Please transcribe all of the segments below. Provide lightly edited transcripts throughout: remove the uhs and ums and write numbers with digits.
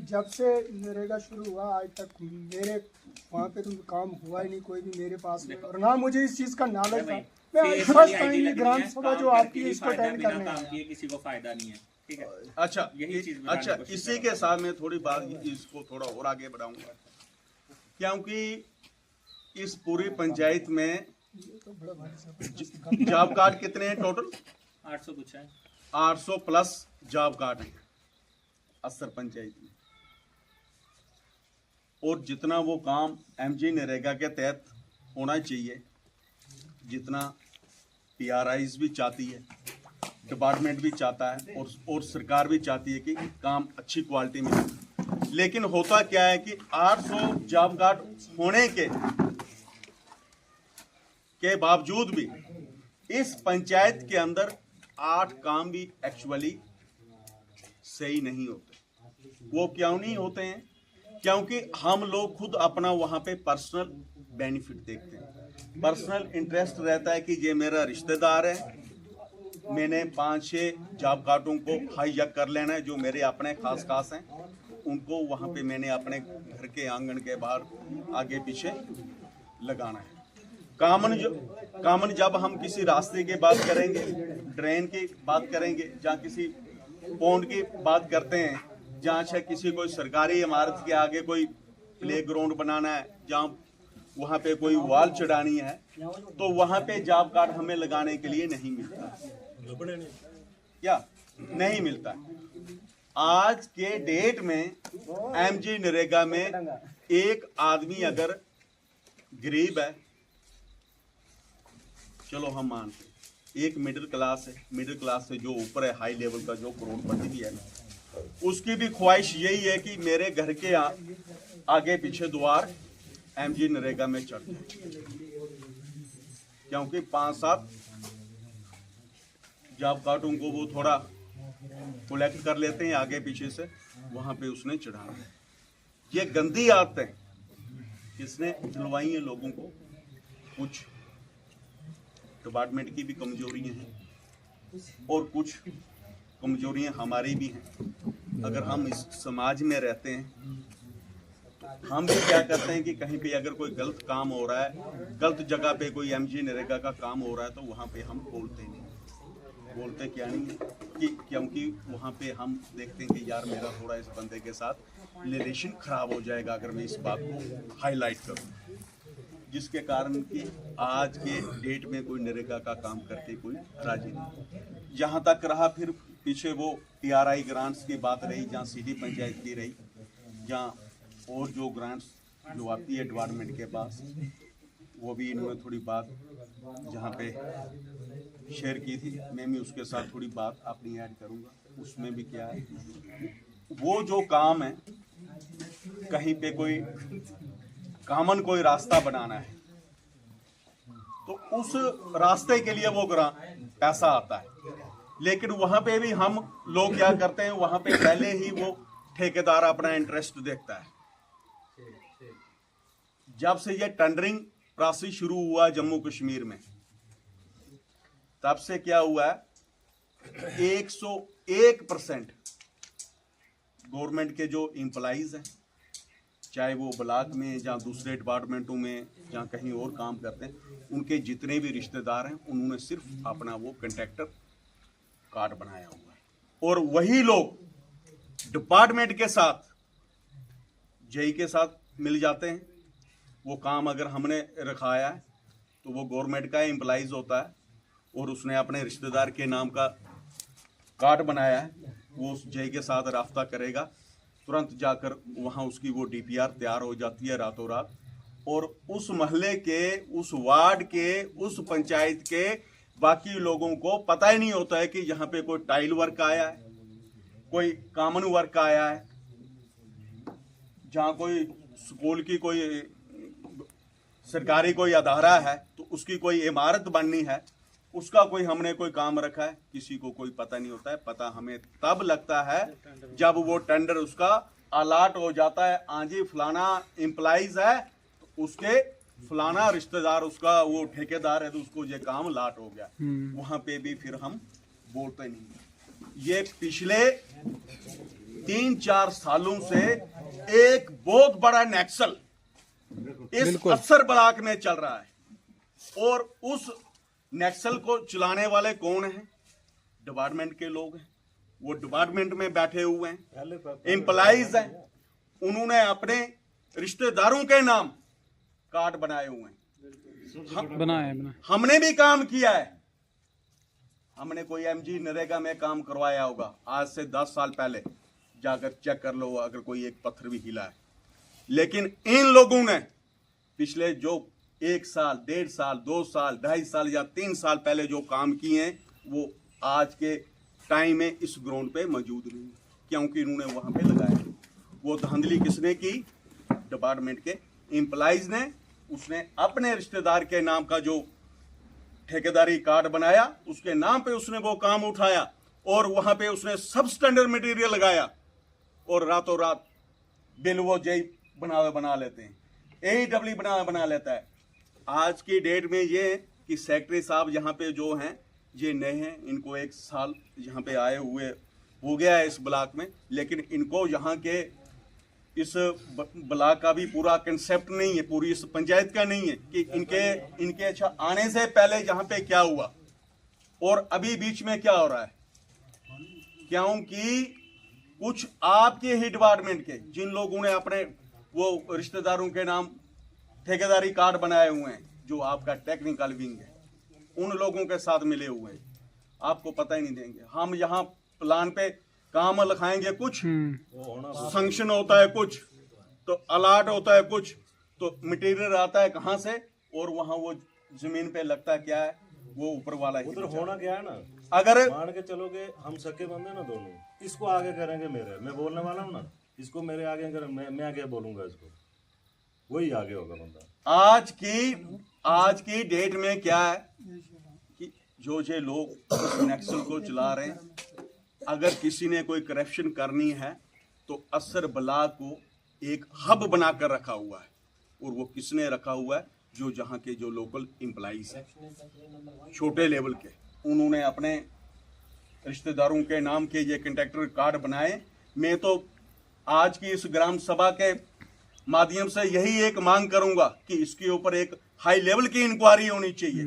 जब से नरेगा शुरू हुआ आज तक मेरे वहाँ पे तो काम हुआ ही नहीं कोई भी मेरे पास में, और ना मुझे इस चीज का नॉलेज था। मैं फर्स्ट टाइम ग्राम सभा जो आपकी है इसको अटेंड करने आया। किसी को फायदा नहीं है, ठीक है। अच्छा, यही चीज अच्छा, इसी के साथ में थोड़ी बात इसको थोड़ा और आगे बढ़ाऊंगा, क्योंकि इस पूरी पंचायत में जॉब कार्ड कितने हैं टोटल? 800 कुछ है, 800 प्लस जॉब कार्ड है अस्सर पंचायत में। और जितना वो काम एमजी नरेगा के तहत होना चाहिए, जितना पीआरआईज भी चाहती है, डिपार्टमेंट भी चाहता है और सरकार भी चाहती है कि काम अच्छी क्वालिटी में हो, लेकिन होता क्या है कि 800 जॉब कार्ड होने के बावजूद भी इस पंचायत के अंदर 8 काम भी एक्चुअली सही नहीं होते। वो क्यों नहीं होते हैं? क्योंकि हम लोग खुद अपना वहां पे पर्सनल बेनिफिट देखते हैं, पर्सनल इंटरेस्ट रहता है कि ये मेरा रिश्तेदार है, मैंने 5-6 जॉब कार्डों को हाईजैक कर लेना है, जो मेरे अपने खास हैं, उनको वहां पे मैंने अपने घर के आंगन के बाहर आगे पीछे लगाना है। कामन जब हम किसी रास्ते की बात करेंगे, ड्रेन की बात करेंगे, जहाँ किसी पौंड की बात करते हैं, जहाँ से किसी कोई सरकारी इमारत के आगे कोई प्ले ग्राउंड बनाना है, जहाँ वहाँ पे कोई वॉल चढ़ानी है, तो वहाँ पे जॉब कार्ड हमें लगाने के लिए नहीं मिलता, क्या नहीं मिलता। आज के डेट में एमजी नरेगा में एक आदमी अगर गरीब है, चलो हम मानते, एक मिडिल क्लास है, मिडिल क्लास से जो ऊपर है, हाई लेवल का जो करोड़पति भी है, उसकी भी ख्वाहिश यही है कि मेरे घर के आगे पीछे द्वार एमजी नरेगा में चढ़ जाए, क्योंकि 5-7 जॉब कार्डों को वो थोड़ा कलेक्ट कर लेते हैं आगे पीछे से, वहां पे उसने चढ़ाना है। ये गंदी आदतें किसने दिलवाई है लोगों को? कुछ डिपार्टमेंट की भी कमजोरियां हैं और कुछ कमजोरियां हमारी भी हैं। अगर हम इस समाज में रहते हैं तो हम भी क्या करते हैं कि कहीं पे अगर कोई गलत काम हो रहा है, गलत जगह पे कोई एमजी नरेगा का काम हो रहा है, तो वहाँ पे हम बोलते नहीं। बोलते क्या नहीं है कि क्योंकि वहाँ पे हम देखते हैं कि यार मेरा थोड़ा इस बंदे के साथ रिलेशन खराब हो जाएगा अगर मैं इस बात को हाईलाइट करूँ, जिसके कारण कि आज के डेट में कोई नरेगा का काम करके कोई राजी नहीं। जहाँ तक रहा फिर पीछे वो पीआरआई ग्रांट्स की बात रही, जहाँ सीडी पंचायत की रही, जहाँ और जो ग्रांट्स जो आती है डिपार्टमेंट के पास, वो भी इन्होंने थोड़ी बात जहाँ पे शेयर की थी, मैं भी उसके साथ थोड़ी बात अपनी ऐड करूँगा। उसमें भी क्या है, वो जो काम है कहीं पे कोई कामन कोई रास्ता बनाना है, तो उस रास्ते के लिए वो पैसा आता है, लेकिन वहां पे भी हम लोग क्या करते हैं, वहां पे पहले ही वो ठेकेदार अपना इंटरेस्ट देखता है। जब से ये टेंडरिंग प्रोसेस शुरू हुआ जम्मू कश्मीर में, तब से क्या हुआ है, 101% गवर्नमेंट के जो एम्प्लॉइज हैं, चाहे वो ब्लॉक में या दूसरे डिपार्टमेंटों में जहाँ कहीं और काम करते हैं, उनके जितने भी रिश्तेदार हैं, उन्होंने सिर्फ अपना वो कॉन्ट्रैक्टर कार्ड बनाया हुआ है। और वही लोग डिपार्टमेंट के साथ, जेई के साथ मिल जाते हैं। वो काम अगर हमने रखाया है तो वो गवर्नमेंट का एम्प्लॉइज होता है और उसने अपने रिश्तेदार के नाम का कार्ड बनाया है, वो उस जेई के साथ राब्ता करेगा, तुरंत जाकर वहाँ उसकी वो डीपीआर तैयार हो जाती है रातों रात, और उस मोहल्ले के, उस वार्ड के, उस पंचायत के बाकी लोगों को पता ही नहीं होता है कि यहाँ पे कोई टाइल वर्क आया है, कोई कॉमन वर्क आया है, जहाँ कोई स्कूल की कोई सरकारी कोई अदारा है तो उसकी कोई इमारत बननी है, उसका कोई हमने कोई काम रखा है, किसी को कोई पता नहीं होता है। पता हमें तब लगता है जब वो टेंडर उसका अलाट हो जाता है। आजी फलाना एम्प्लॉइज है तो उसके फलाना रिश्तेदार, उसका वो ठेकेदार है तो उसको ये काम अलाट हो गया, वहां पे भी फिर हम बोलते नहीं। ये पिछले 3-4 सालों से एक बहुत बड़ा नक्सल इस असर ब्लॉक में चल रहा है। और उस नक्सल को चलाने वाले कौन हैं? डिपार्टमेंट के लोग हैं। वो डिपार्टमेंट में बैठे हुए हैं, एम्प्लॉइज हैं। उन्होंने अपने रिश्तेदारों के नाम कार्ड बनाए हुए हैं। हमने भी काम किया है। हमने कोई एमजी नरेगा में काम करवाया होगा आज से 10 साल पहले, जाकर चेक कर लो अगर कोई एक पत्थर भी हिला है। लेकिन इन लोगों ने पिछले जो 1 साल, 1.5 साल, 2 साल, 2.5 साल या 3 साल पहले जो काम किए हैं वो आज के टाइम में इस ग्राउंड पे मौजूद नहीं, क्योंकि इन्होंने वहां पे लगाया। वो धांधली किसने की? डिपार्टमेंट के एम्प्लॉइज ने। उसने अपने रिश्तेदार के नाम का जो ठेकेदारी कार्ड बनाया, उसके नाम पे उसने वो काम उठाया और वहां पे उसने सब स्टैंडर्ड मटेरियल लगाया और रातों रात बिल वो जेई बना लेते हैं, AEW बना लेता है। आज की डेट में ये कि सेक्रेटरी साहब यहाँ पे जो हैं ये नए हैं, इनको 1 साल यहाँ पे आए हुए हो गया है इस ब्लॉक में, लेकिन इनको यहाँ के इस ब्लॉक का भी पूरा कंसेप्ट नहीं है, पूरी इस पंचायत का नहीं है कि इनके अच्छा आने से पहले यहाँ पे क्या हुआ और अभी बीच में क्या हो रहा है। क्योंकि कुछ आपके ही डिपार्टमेंट के जिन लोगों ने अपने वो रिश्तेदारों के नाम ठेकेदारी कार्ड बनाए हुए हैं, जो आपका टेक्निकल विंग है, उन लोगों के साथ मिले हुए हैं, आपको पता ही नहीं देंगे। हम यहाँ प्लान पे काम लिखाएंगे, कुछ संक्शन होता है, कुछ तो अलाट होता है, कुछ तो मटेरियल आता है कहाँ से, और वहाँ वो जमीन पे लगता क्या है वो ऊपर वाला ही। उधर होना क्या है ना, अगर मान के चलोगे हम सके बंदे ना दोनों, इसको आगे करेंगे मेरे, मैं बोलने वाला हूँ ना, इसको मेरे आगे करें, मैं आगे बोलूंगा इसको, वही आगे होगा बंदा। आज की डेट में क्या है कि जो लोग इस नक्सल को चला रहे हैं, अगर किसी ने कोई करप्शन करनी है तो असर ब्लॉक को एक हब बनाकर रखा हुआ है। और वो किसने रखा हुआ है? जो जहाँ के जो लोकल एम्प्लॉइज हैं, छोटे लेवल के, उन्होंने अपने रिश्तेदारों के नाम के ये कॉन्ट्रैक्टर कार्ड बनाए। मैं तो आज की इस ग्राम सभा के माध्यम से यही एक मांग करूंगा कि इसके ऊपर एक हाई लेवल की इंक्वायरी होनी चाहिए,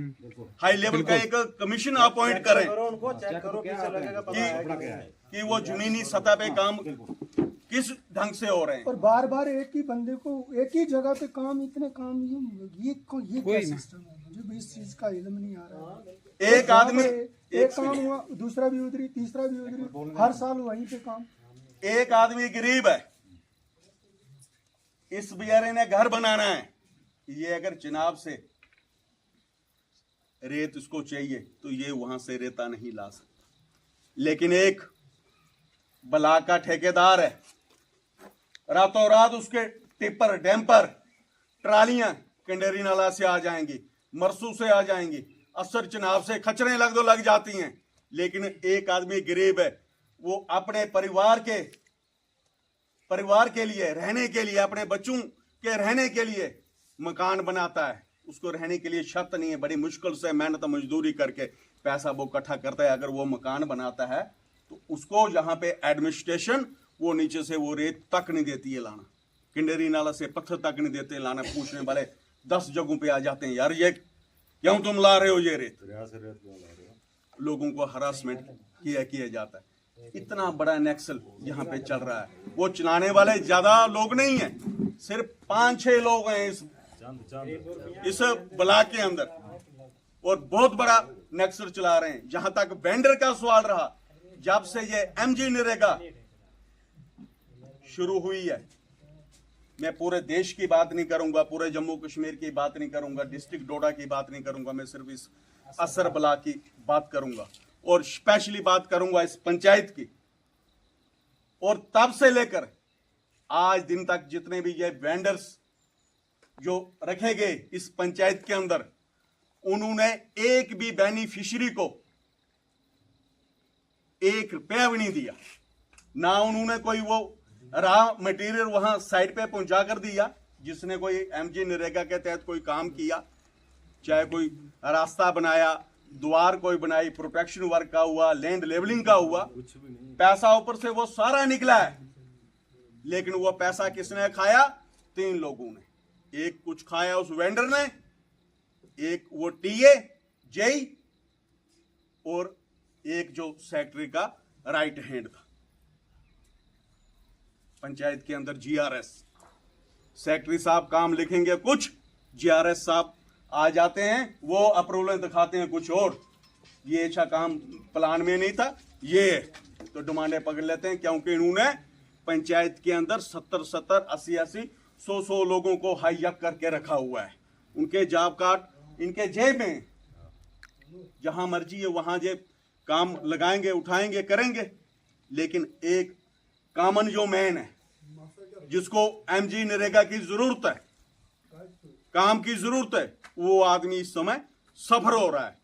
हाई लेवल का एक कमीशन अपॉइंट करें उनको चेक करो कैसे लगेगा, पता है कि वो जमीनी सतह पे काम किस ढंग से हो रहे हैं। और बार बार एक ही बंदे को एक ही जगह पे काम, इतने काम, ये क्या सिस्टम है? मुझे भी इस चीज का इल्म नहीं आ रहा। एक आदमी एक काम हुआ, दूसरा भी उधरी, तीसरा भी उधरी, हर साल वहीं पे काम। एक आदमी गरीब है, इस बेचारे ने घर बनाना है, ये अगर चिनाब से रेत इसको चाहिए तो ये वहां से रेता नहीं ला सकता। लेकिन एक ब्लॉक का ठेकेदार है, रातों रात उसके टिप्पर, डैम्पर, ट्रालियां कंडेरी नाला से आ जाएंगी, मरसू से आ जाएंगी, असर चिनाब से खचरें लग जाती हैं। लेकिन एक आदमी गरीब है, वो अपने परिवार के लिए, रहने के लिए, अपने बच्चों के रहने के लिए मकान बनाता है। उसको रहने के लिए छत नहीं है, बड़ी मुश्किल से मेहनत मजदूरी करके पैसा वो इकट्ठा करता है। अगर वो मकान बनाता है तो उसको यहाँ पे एडमिनिस्ट्रेशन वो नीचे से वो रेत तक नहीं देती है लाना, किंडेरी नाला से पत्थर तक नहीं देते लाना। पूछने वाले 10 जगहों पे आ जाते हैं, यार ये क्यों तुम ला रहे हो ये रेत? लोगों को हरासमेंट किया जाता है। इतना बड़ा नक्सल यहाँ पे चल रहा है। वो चलाने वाले ज्यादा लोग नहीं है, सिर्फ 5-6 लोग हैं इस ब्लॉक के अंदर, और बहुत बड़ा नक्सल चला रहे हैं। जहां तक वेंडर का सवाल रहा, जब से ये एमजी नरेगा शुरू हुई है, मैं पूरे देश की बात नहीं करूंगा, पूरे जम्मू कश्मीर की बात नहीं करूंगा, डिस्ट्रिक्ट डोडा की बात नहीं करूंगा, मैं सिर्फ इस असर ब्लॉक की बात करूंगा और स्पेशली बात करूंगा इस पंचायत की। और तब से लेकर आज दिन तक जितने भी ये वेंडर्स जो रखे गए इस पंचायत के अंदर, उन्होंने एक भी बेनिफिशियरी को 1 रुपया भी नहीं दिया। ना उन्होंने कोई वो रॉ मटेरियल वहां साइड पे पहुंचा कर दिया, जिसने कोई एमजी नरेगा के तहत कोई काम किया, चाहे कोई रास्ता बनाया, द्वार कोई बनाई, प्रोटेक्शन वर्क का हुआ, लैंड लेवलिंग का हुआ, पैसा ऊपर से वो सारा निकला है लेकिन वो पैसा किसने खाया? 3 लोगों ने। एक कुछ खाया उस वेंडर ने, एक वो टीए जेई, और एक जो सेक्रेटरी का राइट हैंड था पंचायत के अंदर, जीआरएस। सेक्रेटरी साहब काम लिखेंगे कुछ, जीआरएस साहब आ जाते हैं, वो अप्रूवल दिखाते हैं कुछ और। ये अच्छा काम प्लान में नहीं था, ये तो डिमांडें पकड़ लेते हैं, क्योंकि इन्होंने पंचायत के अंदर 70-70, 80-80, 100-100 लोगों को हाईजैक करके रखा हुआ है। उनके जॉब कार्ड इनके जेब में, जहां मर्जी है वहां जे काम लगाएंगे, उठाएंगे, करेंगे। लेकिन एक कॉमन जो मैन है, जिसको एमजी नरेगा की जरूरत है, काम की जरूरत है, वो आदमी इस समय सफर हो रहा है,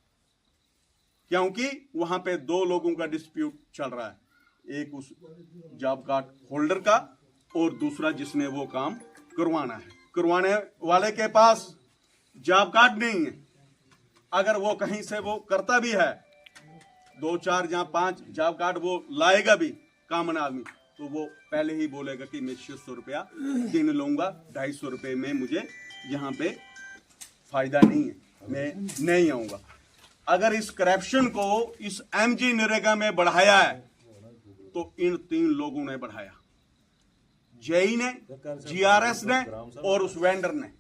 क्योंकि वहां पे 2 लोगों का डिस्प्यूट चल रहा है, एक उस जॉब कार्ड होल्डर का और दूसरा जिसने वो काम करवाना है। करवाने वाले के पास जॉब कार्ड नहीं है। अगर वो कहीं से वो करता भी है, 2-4 या 5 जॉब कार्ड वो लाएगा भी कॉमन आदमी, तो वो पहले ही बोलेगा कि मैं 600 रुपया दिन लूंगा, 250 रुपये में मुझे यहाँ पे फायदा नहीं है, मैं नहीं आऊंगा। अगर इस करप्शन को इस एमजी नरेगा में बढ़ाया है, तो इन 3 लोगों ने बढ़ाया, जेई ने, जीआरएस ने और उस वेंडर ने।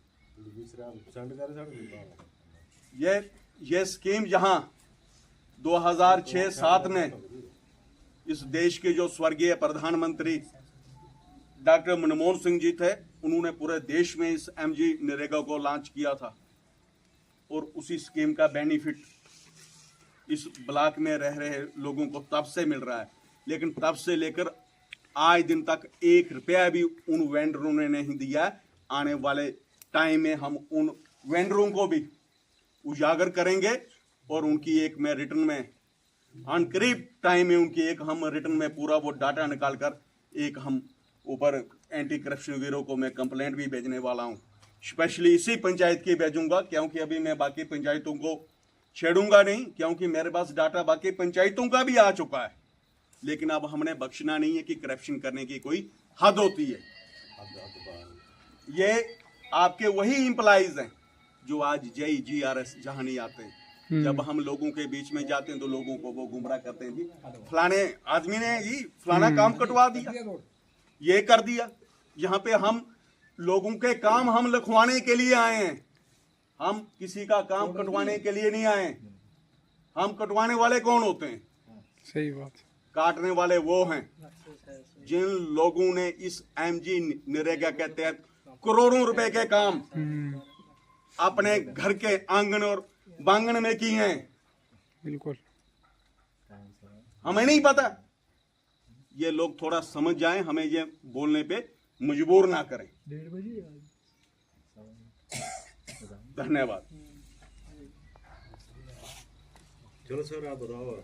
ये स्कीम जहां 2006-07 में इस देश के जो स्वर्गीय प्रधानमंत्री डॉक्टर मनमोहन सिंह जी थे, उन्होंने पूरे देश में इस एमजी नरेगा को लॉन्च किया था, और उसी स्कीम का बेनिफिट इस ब्लॉक में रह रहे लोगों को तब से मिल रहा है। लेकिन तब से लेकर आज दिन तक 1 रुपया भी उन वेंडरों ने नहीं दिया। आने वाले टाइम में हम उन वेंडरों को भी उजागर करेंगे, और उनकी एक मैं रिटर्न में करीब टाइम में उनकी एक हम रिटर्न में पूरा वो डाटा निकाल कर एक हम ऊपर एंटी करप्शन ब्यूरो को मैं कंप्लेंट भी भेजने वाला हूं। स्पेशली इसी पंचायत की भेजूंगा, क्योंकि अभी मैं बाकी पंचायतों को छेड़ूंगा नहीं, क्योंकि मेरे पास डाटा बाकी पंचायतों का भी आ चुका है। लेकिन अब हमने बख्शना नहीं है कि करप्शन करने की कोई हद होती है। ये आपके वही एम्प्लॉइज हैं जो आज जेई जीआरएस जहां नहीं आते। जब हम लोगों के बीच में जाते हैं तो लोगों को वो गुमराह करते हैं, जी फलाने आदमी ने जी फलाना काम कटवा दिया, ये कर दिया। यहाँ पे हम लोगों के काम हम लिखवाने के लिए आए हैं, हम किसी का काम कटवाने के लिए नहीं आए। हम कटवाने वाले कौन होते हैं? सही बात। काटने वाले वो हैं जिन लोगों ने इस एमजी नरेगा के तहत करोड़ों रुपए के काम अपने घर के आंगन और बांगन में किए हैं। बिल्कुल, हमें नहीं पता। ये लोग थोड़ा समझ जाएं, हमें ये बोलने पे मजबूर ना करें। धन्यवाद। चलो सर, आप बताओ।